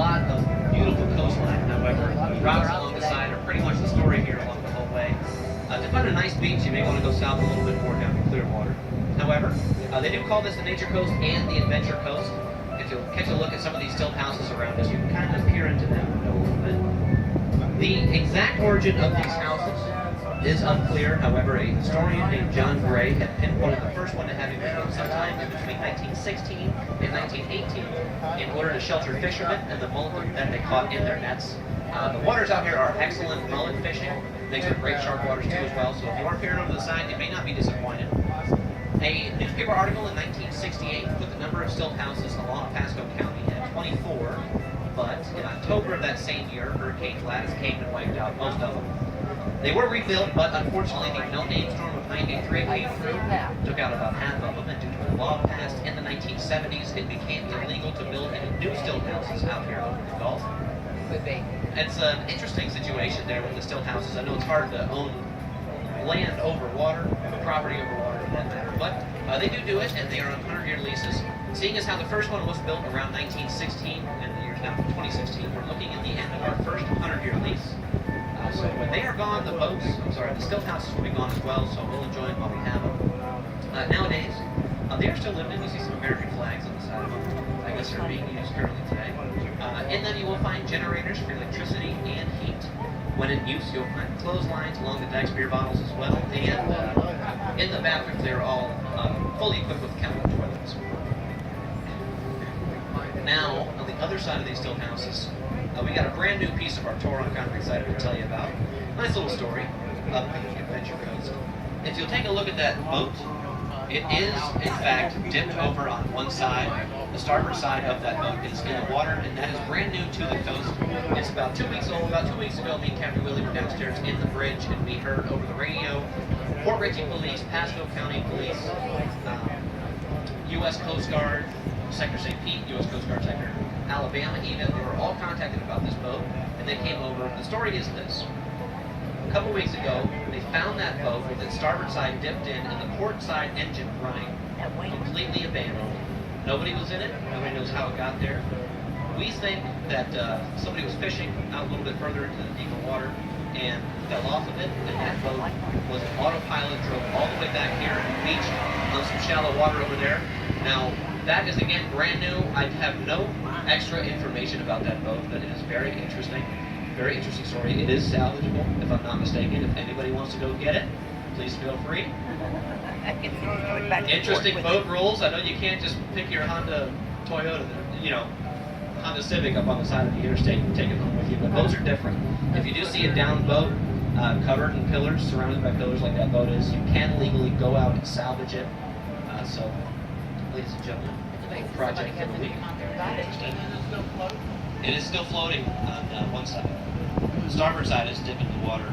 lot of beautiful coastline. However, routes along the side are pretty much the story here along the whole way. To find a nice beach, you may want to go south a little bit more down to Clearwater. However, they do call this the Nature Coast and the Adventure Coast. If you'll catch a look at some of these stilt houses around us, you can kind of peer into them a little bit. The exact origin of these houses is unclear. However, a historian named John Gray had pinpointed the first one to have been built sometime in between 1916 and 1918 in order to shelter fishermen and the mullet that they caught in their nets. The waters out here are excellent mullet fishing. Makes for great shark waters too as well, so if you are peering over the side, you may not be disappointed. A newspaper article in 1968 put the number of stilt houses along Pasco County at 24, but in October of that same year, Hurricane Gladys came and wiped out most of them. They were rebuilt, but unfortunately the no-name storm of 93 came through, took out about half of them, and due to a law passed in the 1970s, it became illegal to build any new stilt houses out here over the Gulf. It's an interesting situation there with the stilt houses. I know it's hard to own land over water, property over water for that matter, but they do it, and they are on 100-year leases. Seeing as how the first one was built around 1916, and the year's now 2016, we're looking at the end of our first 100-year lease. So when they are gone, the stilt houses will be gone as well, so we'll enjoy them while we have them. Nowadays, they are still living. You see some American flags on the side of them. I guess they're being used currently today. In them you will find generators for electricity and heat. When in use, you'll find clotheslines along the decks, beer bottles as well, and in the bathrooms they're all fully equipped with chemical toilets. Now, on the other side of these stilt houses, we got a brand new piece of our tour I'm kind of excited to tell you about. Nice little story of the Adventure Coast. If you'll take a look at that boat, it is, in fact, dipped over on one side. The starboard side of that boat is in the water, and that is brand new to the coast. It's about 2 weeks old. About 2 weeks ago, me and Captain Willie were downstairs in the bridge, and we heard over the radio, Port Richey Police, Pasco County Police, U.S. Coast Guard, Sector St. Pete, U.S. Coast Guard Sector, Alabama even, they were all contacted about this boat, and they came over. The story is this. A couple weeks ago, they found that boat with its starboard side dipped in and the port side engine running, completely abandoned. Nobody was in it. Nobody knows how it got there. We think that somebody was fishing out a little bit further into the deeper water and fell off of it, and that boat was an autopilot, drove all the way back here and beached on some shallow water over there. Now, that is again brand new. I have no extra information about that boat, but it is very interesting. Very interesting story. It is salvageable, if I'm not mistaken. If anybody wants to go get it, please feel free. Interesting boat rules. I know you can't just pick your Honda Toyota, Honda Civic up on the side of the interstate and take it home with you, but those are different. If you do see a downed boat, covered in pillars, surrounded by pillars like that boat is, you can legally go out and salvage it. So, ladies and gentlemen, project for the week. Interesting. It is still floating on one side. The starboard side is dipping in the water.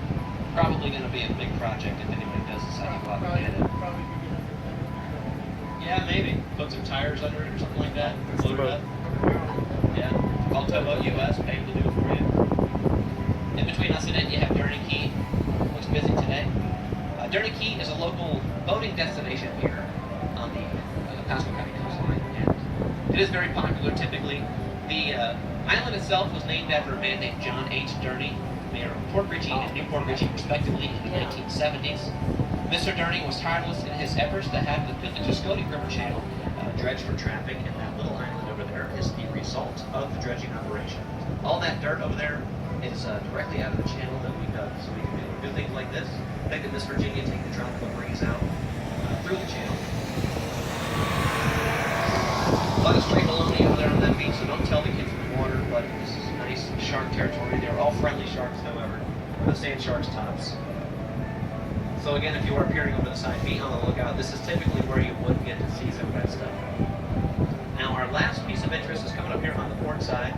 Probably going to be a big project if anybody does decide to go out and get it. Yeah, maybe. Put some tires under it or something like that. Float it up. Yeah. Call Towboat US, pay them to do it for you. In between us and it, you have Dirty Key. Looks busy today. Dirty Key is a local boating destination here on the Pasco County coastline. And it is very popular typically. The island itself was named after a man named John H. Durney, mayor of Port Richey and Newport Richey, respectively, in the 1970s. Mr. Durney was tireless in his efforts to have the Piscataqui River Channel dredged for traffic, and that little island over there is the result of the dredging operation. All that dirt over there is directly out of the channel that we dug, so we can be able to do things like this. Make the Miss Virginia take the tropical breeze out through the channel. A lot of stray baloney over there on that beach, so don't tell the kids in the water, but this is nice shark territory. They're all friendly sharks, however. The sand sharks tops. So again, if you are peering over the side, be on the lookout. This is typically where you would get to see some of that stuff. Now, our last piece of interest is coming up here on the port side.